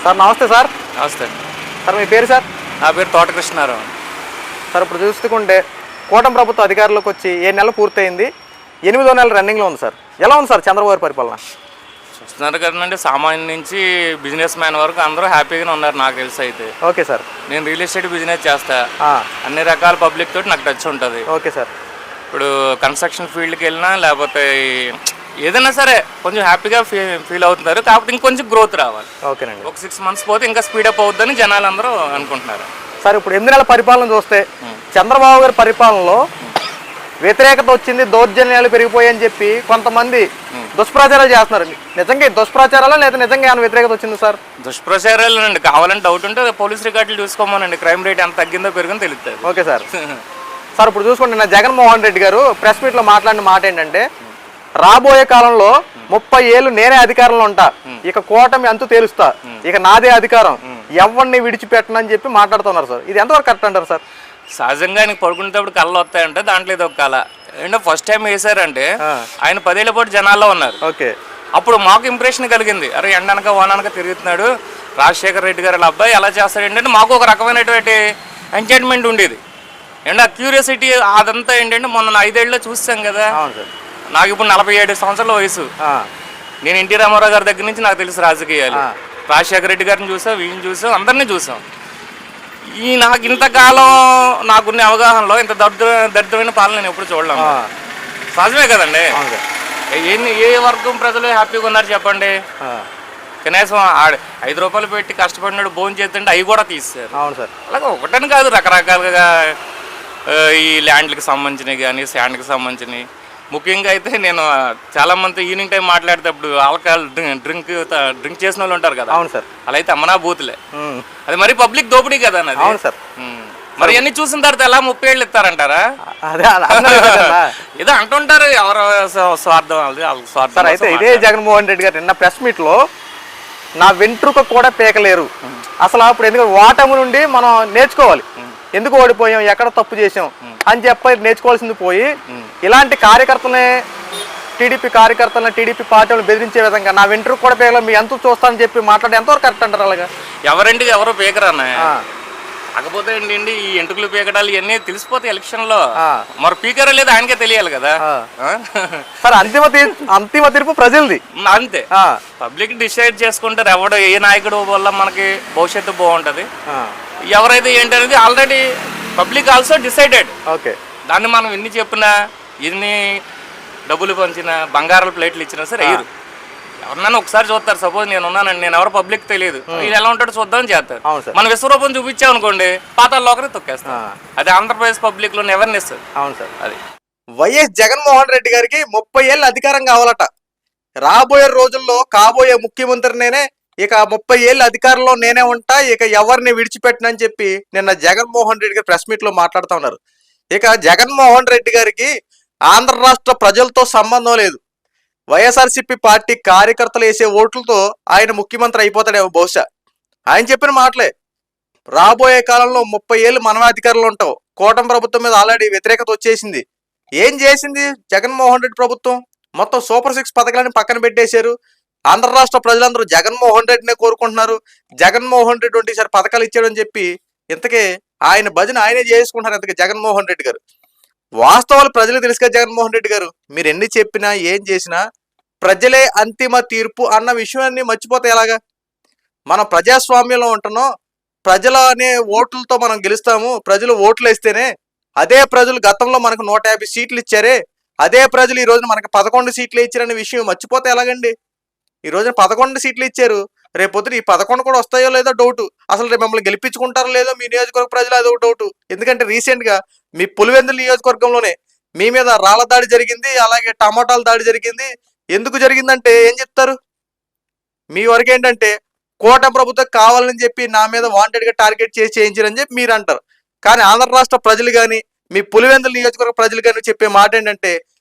Sir నమస్తే sir. నమస్తే. Sir మీ పేరు సార్? నా పేరు తోటకృష్ణారావు. సార్ ఇప్పుడు చూసుకుంటే కూటమి ప్రభుత్వం అధికారంలోకి వచ్చి 7 నెలలు పూర్తయింది, 8వ నెల రన్నింగ్లో ఉంది సార్. ఎలా ఉంది సార్ చంద్రబాబు గారి పరిపాలన? చూస్తున్నారు కదండి, సామాన్య నుంచి బిజినెస్ మ్యాన్ వరకు అందరూ హ్యాపీగానే ఉన్నారు నాకు తెలిసి. అయితే ఓకే సార్. నేను రియల్ ఎస్టేట్ బిజినెస్ చేస్తా, అన్ని రకాల పబ్లిక్ తోటి నాకు టచ్ ఉంటుంది. Okay sir. ఇప్పుడు కన్స్ట్రక్షన్ ఫీల్డ్కి వెళ్ళినా లేకపోతే ఏదైనా సరే కొంచెం హ్యాపీగా ఫీల్ అవుతున్నారు. కాకపోతే ఇంకొంచెం గ్రోత్ రావాలి. ఓకేనండి. ఒక 6 months పోతే ఇంకా స్పీడప్ అవుతుందని జనాలు అందరూ అనుకుంటున్నారు. సార్ ఇప్పుడు 8 నెలల పరిపాలన చూస్తే చంద్రబాబు గారి పరిపాలనలో వ్యతిరేకత వచ్చింది, దౌర్జన్యాలు పెరిగిపోయాయని చెప్పి కొంతమంది దుష్ప్రచారాలు చేస్తున్నారు. నిజంగా దుష్ప్రచారాలా లేదా నిజంగా ఏమైనా వ్యతిరేకత వచ్చింది సార్? దుష్ప్రచారాలు అండి. కావాలంటే డౌట్ ఉంటే పోలీస్ రికార్డులు చూసుకోమనండి, క్రైమ్ రేట్ ఎంత తగ్గిందో పెరిగిందో తెలుస్తుంది. Okay sir. సార్ ఇప్పుడు చూసుకుంటే నా జగన్మోహన్ రెడ్డి గారు ప్రెస్ మీట్లో మాట్లాడిన మాట ఏంటంటే, రాబోయే కాలంలో 30 ఏళ్ళు నేనే అధికారంలో ఉంటా, ఇక కూటమి అంతు తేలుస్తా, ఇక నాదే అధికారం, ఎవరిని విడిచిపెట్టనని చెప్పి మాట్లాడుతున్నారు సార్. ఇది ఎంతవరకు కరెక్ట్ అంటారు సార్? సహజంగా ఆయనకు పడుకునేటప్పుడు కళ్ళు వస్తాయంటే దాంట్లో ఇది ఒక కళ. ఏంటో ఫస్ట్ టైం వేసారంటే ఆయన 10 ఏళ్ల పాటు జనాల్లో ఉన్నారు. ఓకే. అప్పుడు మాకు ఇంప్రెషన్ కలిగింది, అరే ఎండనక వాననక తిరుగుతున్నాడు రాజశేఖర రెడ్డి గారు అబ్బాయి ఎలా చేస్తాడు ఏంటంటే మాకు ఒక రకమైనటువంటి ఎంటర్టైన్మెంట్ ఉండేది. అండ్ ఆ క్యూరియాసిటీ అదంతా ఏంటంటే మొన్న 5 ఏళ్ళలో చూసాం కదా. నాకు ఇప్పుడు 47 సంవత్సరాల వయసు. నేను ఎన్టీ రామారావు గారి దగ్గర నుంచి నాకు తెలుసు రాజకీయాలు. రాజశేఖర రెడ్డి గారిని చూసాం, వీళ్ళని చూసాం, అందరినీ చూసాం. నాకు ఇంతకాలం నాకున్న అవగాహనలో ఇంత దరిద్రమైన పాలన నేను ఎప్పుడు చూడలేము. సహజమే కదండి. ఏ వర్గం ప్రజలు హ్యాపీగా ఉన్నారు చెప్పండి? కనీసం 5 రూపాయలు పెట్టి కష్టపడినాడు భోజనం చేస్తుంటే అవి కూడా తీస్తారు. అలాగే ఒకటని కాదు, రకరకాలుగా ఈ ల్యాండ్లకు సంబంధించినవి కానీ శాండ్కి సంబంధించినవి. ముఖ్యంగా అయితే నేను చాలా మంది ఈవినింగ్ టైం మాట్లాడేటప్పుడు ఆల్కహాల్ డ్రింక్ చేసిన వాళ్ళు ఉంటారు కదా. అవును సార్. అలా అయితే అమ్మనా బూతులే. అది మరి పబ్లిక్ దోపిడీ కదా అన్నది. అవును సార్. మరి అన్ని చూసిన తర్వాత ఎలా 30 ఏళ్ళు ఇస్తారంటారా? ఏదో అంటుంటారు, ఎవరో స్వార్థం స్వార్థం. అయితే ఇదే జగన్మోహన్ రెడ్డి గారు నిన్న ప్రెస్ మీట్ లో నా వెంట్రుక కూడా పీకలేరు అసలు. అప్పుడు ఎందుకంటే ఓటమి నుండి మనం నేర్చుకోవాలి, ఎందుకు ఓడిపోయాం, ఎక్కడ తప్పు చేసాం అని చెప్పి నేర్చుకోవాల్సింది పోయి ఇలాంటి కార్యకర్తలనే టీడీపీ పార్టీలను బెదిరించే విధంగా నా వెంట్రుక కూడా పీకలే మీ ఎంత చూస్తానని చెప్పి మాట్లాడే ఎంతవరకు కరెక్ట్ అంటారు? అలాగా ఎవరండి ఎవరో పీకరన్నా. కాకపోతే ఏంటండి ఈ ఎంటుకలు పీకడాలు ఇవన్నీ తెలిసిపోతాయి ఎలక్షన్లో. మరి పీకరా లేదా ఆయనకే తెలియాలి కదా సార్. అంతిమ తీర్పు ప్రజలది. అంతే, పబ్లిక్ డిసైడ్ చేసుకుంటారు ఎవడు ఏ నాయకుడు వల్ల మనకి భవిష్యత్తు బాగుంటది, ఎవరైతే ఏంటనేది already public also decided. Okay. దాన్ని మనం ఎన్ని చెప్పినా, ఎన్ని డబ్బులు పంచినా, బంగారాల ప్లేట్లు ఇచ్చినా సరే ఎయ్యరు. ఎవరినైనా ఒకసారి చూస్తారు. సపోజ్ నేను ఉన్నానండి, నేను ఎవరో పబ్లిక్ తెలియదు, ఈయన ఎలా ఉంటాడో చూద్దామని చేస్తారు. మన విశ్వరూపం చూపించాం అనుకోండి, పాతాల్లోకనే తొక్కేస్తాం. అది ఆంధ్రప్రదేశ్ పబ్లిక్ లో అవేర్నెస్. అవును సార్. అది వైఎస్ జగన్మోహన్ రెడ్డి గారికి 30 ఏళ్ళు అధికారం కావాలట. రాబోయే రోజుల్లో కాబోయే ముఖ్యమంత్రి నేనే, ఇక 30 ఏళ్ళు అధికారంలో నేనే ఉంటా, ఇక ఎవరిని విడిచిపెట్టనని చెప్పి నిన్న జగన్మోహన్ రెడ్డి గారు ప్రెస్ మీట్ లో మాట్లాడుతూ ఉన్నారు. ఇక జగన్మోహన్ రెడ్డి గారికి ఆంధ్ర రాష్ట్ర ప్రజలతో సంబంధం లేదు, వైఎస్ఆర్సీపీ పార్టీ కార్యకర్తలు వేసే ఓట్లతో ఆయన ముఖ్యమంత్రి అయిపోతాడేమో బహుశా. ఆయన చెప్పిన మాటలే. రాబోయే కాలంలో 30 ఏళ్ళు మనమే అధికారంలో ఉంటాం, కూటమి ప్రభుత్వం మీద ఆల్రెడీ వ్యతిరేకత వచ్చేసింది. ఏం చేసింది జగన్మోహన్ రెడ్డి ప్రభుత్వం? మొత్తం సూపర్ 6 పథకాలని పక్కన పెట్టేశారు. ఆంధ్ర రాష్ట్ర ప్రజలందరూ జగన్మోహన్ రెడ్డినే కోరుకుంటున్నారు. జగన్మోహన్ రెడ్డి ఈసారి పథకాలు ఇచ్చాడని చెప్పి ఇంతకీ ఆయన భజన ఆయనే చేసుకుంటున్నారు. ఇంతకీ జగన్మోహన్ రెడ్డి గారు వాస్తవాలు ప్రజలకు తెలుసుగా. జగన్మోహన్ రెడ్డి గారు మీరు ఎన్ని చెప్పినా ఏం చేసినా ప్రజలే అంతిమ తీర్పు అన్న విషయాన్ని మర్చిపోతే ఎలాగా? మనం ప్రజాస్వామ్యంలో ఉంటున్నాం, ప్రజల అనే ఓట్లతో మనం గెలుస్తాము. ప్రజలు ఓట్లు వేస్తేనే, అదే ప్రజలు గతంలో మనకు 150 సీట్లు ఇచ్చారే, అదే ప్రజలు ఈ రోజున మనకు 11 సీట్లు ఇచ్చారనే విషయం మర్చిపోతే ఎలాగండి? ఈ రోజున 11 సీట్లు ఇచ్చారు, రేపొద్దున ఈ 11 కూడా వస్తాయో లేదో డౌట్. అసలు రేపు మిమ్మల్ని గెలిపించుకుంటారో లేదో మీ నియోజకవర్గ ప్రజలు అదొక డౌట్. ఎందుకంటే రీసెంట్ గా మీ పులివెందుల నియోజకవర్గంలోనే మీ మీద రాళ్ల దాడి జరిగింది, అలాగే టమాటాల దాడి జరిగింది. ఎందుకు జరిగిందంటే ఏం చెప్తారు? మీ వరకు ఏంటంటే కూటమి ప్రభుత్వం కావాలని చెప్పి నా మీద వాంటెడ్ గా టార్గెట్ చేసి చేయించారని చెప్పి మీరు అంటారు. కానీ ఆంధ్ర రాష్ట్ర ప్రజలు కానీ మీ పులివెందుల నియోజకవర్గ ప్రజలు కానీ చెప్పే మాట ఏంటంటే,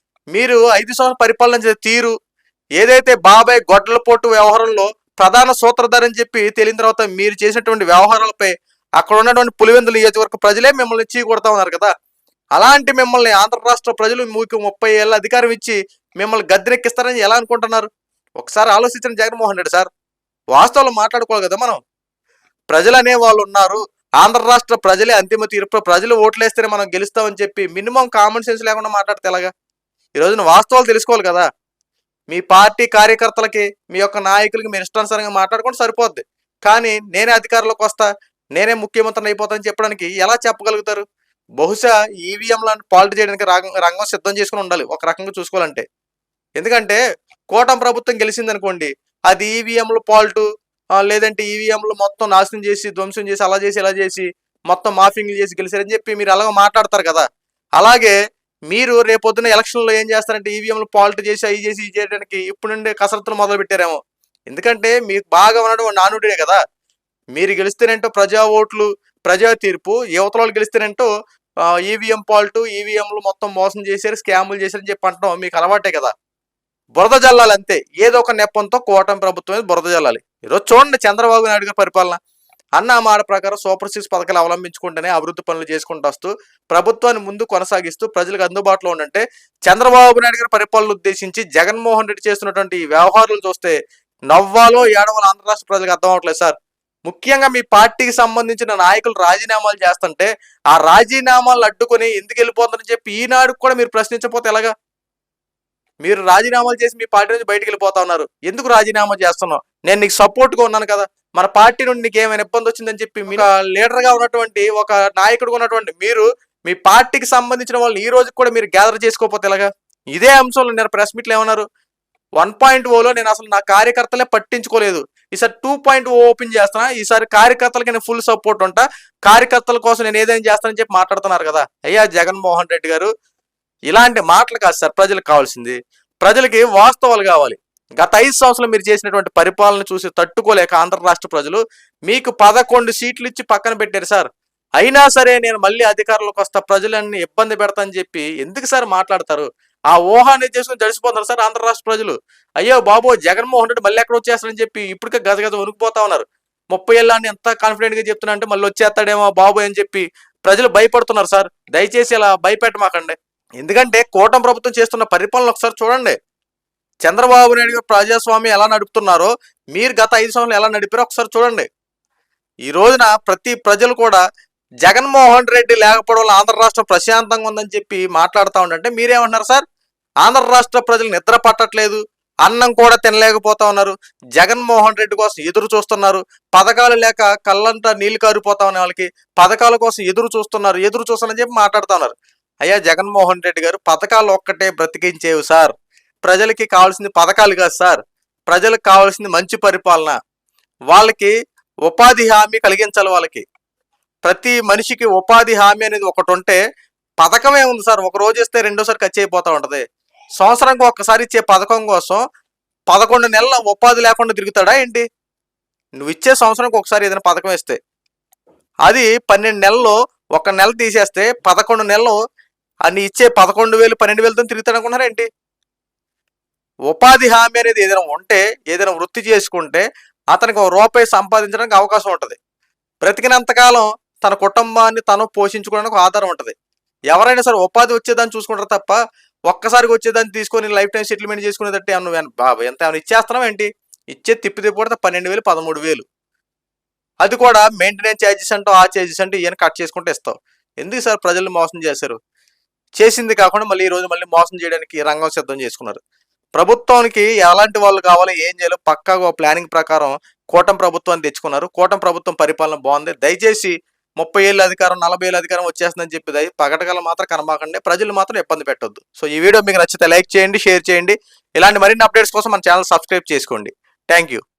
మీరు 5 సంవత్సరాల పరిపాలన చేసే తీరు ఏదైతే బాబాయ్ గొడ్డలపోటు వ్యవహారంలో ప్రధాన సూత్రధారి అని చెప్పి తెలియని తర్వాత మీరు చేసినటువంటి వ్యవహారాలపై అక్కడ ఉన్నటువంటి పులివెందుల నియోజకవర్గ ప్రజలే మిమ్మల్ని చీ కొడతా ఉన్నారు కదా. అలాంటి మిమ్మల్ని ఆంధ్ర రాష్ట్ర ప్రజలు మీకు 30 ఏళ్ళ అధికారం ఇచ్చి మిమ్మల్ని గద్దెనెక్కిస్తారని ఎలా అనుకుంటున్నారు? ఒకసారి ఆలోచించండి జగన్మోహన్ రెడ్డి సార్. వాస్తవాలు మాట్లాడుకోవాలి కదా మనం. ప్రజలు అనే వాళ్ళు ఉన్నారు. ఆంధ్ర రాష్ట్ర ప్రజలే అంతిమ తీర్పు, ప్రజలు ఓట్లేస్తేనే మనం గెలుస్తామని చెప్పి మినిమం కామన్ సెన్స్ లేకుండా మాట్లాడితే ఎలాగా? ఈ రోజున వాస్తవాలు తెలుసుకోవాలి కదా. మీ పార్టీ కార్యకర్తలకి, మీ యొక్క నాయకులకి మీరు ఇష్టానుసారంగా మాట్లాడుకుంటే సరిపోద్ది. కానీ నేనే అధికారంలోకి వస్తా, నేనే ముఖ్యమంత్రిని అయిపోతానని చెప్పడానికి ఎలా చెప్పగలుగుతారు? బహుశా ఈవీఎంలను పాలిట్ చేయడానికి రంగం సిద్ధం చేసుకుని ఉండాలి ఒక రకంగా చూసుకోవాలంటే. ఎందుకంటే కూటమి ప్రభుత్వం గెలిచిందనుకోండి, అది ఈవీఎంలు పాల్టు, లేదంటే ఈవీఎంలు మొత్తం నాశనం చేసి, ధ్వంసం చేసి, అలా చేసి, ఇలా చేసి, మొత్తం మాఫింగ్లు చేసి గెలిచారని చెప్పి మీరు అలాగ మాట్లాడతారు కదా. అలాగే మీరు రేపొద్దున ఎలక్షన్లో ఏం చేస్తారంటే ఈవీఎంలు పాల్ట్ చేసి, అవి చేసి, ఇది చేయడానికి ఇప్పుడు నుండి కసరత్తులు మొదలు పెట్టారేమో. ఎందుకంటే మీకు బాగా ఉండడం నానుడే కదా. మీరు గెలిస్తేనేంటో ప్రజా ఓట్లు, ప్రజా తీర్పు, యువతలు గెలిస్తేనేంటో ఈవీఎం పాల్టు, ఈవీఎంలు మొత్తం మోసం చేశారు, స్కాములు చేశారని చెప్పి అంటాం మీకు అలవాటే కదా. బురద జల్లాలి అంతే, ఏదో ఒక నెపంతో కూటమి ప్రభుత్వం మీద బురద జల్లాలి. ఈరోజు చూడండి చంద్రబాబు నాయుడు గారి పరిపాలన. అన్న మాట ప్రకారం సూపర్ సిక్స్ పథకాలు అవలంబించుకుంటేనే అభివృద్ధి పనులు చేసుకుంటూ వస్తూ ప్రభుత్వాన్ని ముందు కొనసాగిస్తూ ప్రజలకు అందుబాటులో ఉండంటే, చంద్రబాబు నాయుడు గారి పరిపాలన ఉద్దేశించి జగన్మోహన్ రెడ్డి చేస్తున్నటువంటి ఈ వ్యవహారాలు చూస్తే నవ్వాలో ఏడవాలో ఆంధ్ర రాష్ట్ర ప్రజలకు అర్థం అవట్లేదు సార్. ముఖ్యంగా మీ పార్టీకి సంబంధించిన నాయకులు రాజీనామాలు చేస్తుంటే ఆ రాజీనామాలు అడ్డుకొని ఎందుకు వెళ్ళిపోతుందని చెప్పి ఈనాడు కూడా మీరు ప్రశ్నించకపోతే ఎలాగా? మీరు రాజీనామాలు చేసి మీ పార్టీ నుంచి బయటకు వెళ్ళిపోతా ఉన్నారు. ఎందుకు రాజీనామా చేస్తున్నావు? నేను నీకు సపోర్ట్గా ఉన్నాను కదా. మన పార్టీ నుండి నీకు ఏమైనా ఇబ్బంది వచ్చిందని చెప్పి మీరు లీడర్గా ఉన్నటువంటి, ఒక నాయకుడుగా ఉన్నటువంటి మీరు మీ పార్టీకి సంబంధించిన వాళ్ళని ఈ రోజు కూడా మీరు గ్యాదర్ చేసుకోకపోతే ఎలాగా? ఇదే అంశంలో నేను ప్రెస్ మీట్లు ఏమన్నారు, 1.0లో నేను అసలు నా కార్యకర్తలే పట్టించుకోలేదు, ఈసారి 2.0 ఓపెన్ చేస్తున్నా, ఈసారి కార్యకర్తలకి నేను ఫుల్ సపోర్ట్ ఉంటా, కార్యకర్తల కోసం నేను ఏదైనా చేస్తానని చెప్పి మాట్లాడుతున్నారు కదా. అయ్యా జగన్మోహన్ రెడ్డి గారు, ఇలాంటి మాటలు కాదు సార్ ప్రజలకు కావాల్సింది. ప్రజలకి వాస్తవాలు కావాలి. గత 5 సంవత్సరాలు మీరు చేసినటువంటి పరిపాలన చూసి తట్టుకోలేక ఆంధ్ర రాష్ట్ర ప్రజలు మీకు 11 సీట్లు ఇచ్చి పక్కన పెట్టారు సార్. అయినా సరే నేను మళ్ళీ అధికారంలోకి వస్తా, ప్రజలన్నీ ఇబ్బంది పెడతానని చెప్పి ఎందుకు సార్ మాట్లాడతారు? ఆ ఊహాన్ని చేసుకుని తడిసిపోతున్నారు సార్ ఆంధ్ర రాష్ట్ర ప్రజలు. అయ్యో బాబో జగన్మోహన్ రెడ్డి మళ్ళీ ఎక్కడ వచ్చేస్తారని చెప్పి ఇప్పటికే గజగజ వణుకుపోతా ఉన్నారు. 30 ఏళ్ళని ఎంత కాన్ఫిడెంట్ గా చెప్తున్నా అంటే మళ్ళీ వచ్చేస్తాడేమో బాబు అని చెప్పి ప్రజలు భయపడుతున్నారు సార్. దయచేసి ఇలా భయపెట్టమాకండి. ఎందుకంటే కూటమి ప్రభుత్వం చేస్తున్న పరిపాలన ఒకసారి చూడండి. చంద్రబాబు నాయుడు గారు ప్రజాస్వామ్యం ఎలా నడుపుతున్నారో, మీరు గత 5 సంవత్సరాలు ఎలా నడిపారో ఒకసారి చూడండి. ఈ రోజున ప్రతి ప్రజలు కూడా జగన్మోహన్ రెడ్డి లేకపోవడం వల్ల ఆంధ్ర రాష్ట్రం ప్రశాంతంగా ఉందని చెప్పి మాట్లాడుతూ ఉండంటే మీరేమంటున్నారు సార్? ఆంధ్ర రాష్ట్ర ప్రజలు నిద్ర పట్టట్లేదు, అన్నం కూడా తినలేకపోతా ఉన్నారు, జగన్మోహన్ రెడ్డి కోసం ఎదురు చూస్తున్నారు, పథకాలు లేక కళ్ళంతా నీళ్లు కారిపోతా ఉన్న వాళ్ళకి పథకాల కోసం ఎదురు చూస్తున్నారని చెప్పి మాట్లాడుతూ ఉన్నారు. అయ్యా జగన్మోహన్ రెడ్డి గారు, పథకాలు ఒక్కటే బ్రతికించేవి సార్. ప్రజలకి కావాల్సింది పథకాలు కాదు సార్, ప్రజలకు కావాల్సింది మంచి పరిపాలన. వాళ్ళకి ఉపాధి హామీ కలిగించాలి. వాళ్ళకి ప్రతి మనిషికి ఉపాధి హామీ అనేది ఒకటి ఉంటే పథకమే ఉంది సార్. ఒక రోజు ఇస్తే రెండోసారి ఖర్చు అయిపోతూ ఉంటుంది. సంవత్సరానికి ఒక్కసారి ఇచ్చే పథకం కోసం 11 నెలల ఉపాధి లేకుండా తిరుగుతాడా ఏంటి? నువ్వు ఇచ్చే సంవత్సరానికి ఒకసారి ఏదైనా పథకం ఇస్తే అది 12 నెలల్లో ఒక నెల తీసేస్తే 11 నెలలు అని ఇచ్చే 11,000 12,000తో తిరుగుతాడు అనుకున్నారా ఏంటి? ఉపాధి హామీ అనేది ఏదైనా ఉంటే, ఏదైనా వృత్తి చేసుకుంటే అతనికి ₹1 సంపాదించడానికి అవకాశం ఉంటుంది. బ్రతికినంతకాలం తన కుటుంబాన్ని తను పోషించుకోవడానికి ఆధారం ఉంటుంది. ఎవరైనా సరే ఉపాధి వచ్చేదాన్ని చూసుకుంటారు తప్ప ఒక్కసారిగా వచ్చేదాన్ని తీసుకొని లైఫ్ టైం సెటిల్మెంట్ చేసుకునేటట్టు నువ్వు ఎంత ఏమైనా ఇచ్చేస్తున్నావు ఏంటి? ఇచ్చే తిప్పి కొడితే 12,000 13,000, అది కూడా మెయింటెనెన్స్ ఛార్జెస్ అంటూ ఆ ఛార్జెస్ అంటూ ఇవన్నీ కట్ చేసుకుంటూ ఇస్తావు. ఎందుకు సార్ ప్రజలు మోసం చేశారు? చేసింది కాకుండా మళ్ళీ ఈ రోజు మళ్ళీ మోసం చేయడానికి రంగం సిద్ధం చేసుకున్నారు. ప్రభుత్వానికి ఎలాంటి వాళ్ళు కావాలో ఏం చేయాలో పక్కాగా ప్లానింగ్ ప్రకారం కూటమి ప్రభుత్వాన్ని తెచ్చుకున్నారు. కూటమి ప్రభుత్వం పరిపాలన బాగుంది. దయచేసి 30 ఏళ్ళ అధికారం 40 ఏళ్ళ అధికారం వచ్చేస్తుందని చెప్పి పగటగల మాత్రం కనబాకండి, ప్రజలు మాత్రం ఇబ్బంది పెట్టొద్దు. సో ఈ వీడియో మీకు నచ్చితే లైక్ చేయండి, షేర్ చేయండి. ఇలాంటి మరిన్ని అప్డేట్స్ కోసం మన ఛానల్ సబ్స్క్రైబ్ చేసుకోండి. Thank you.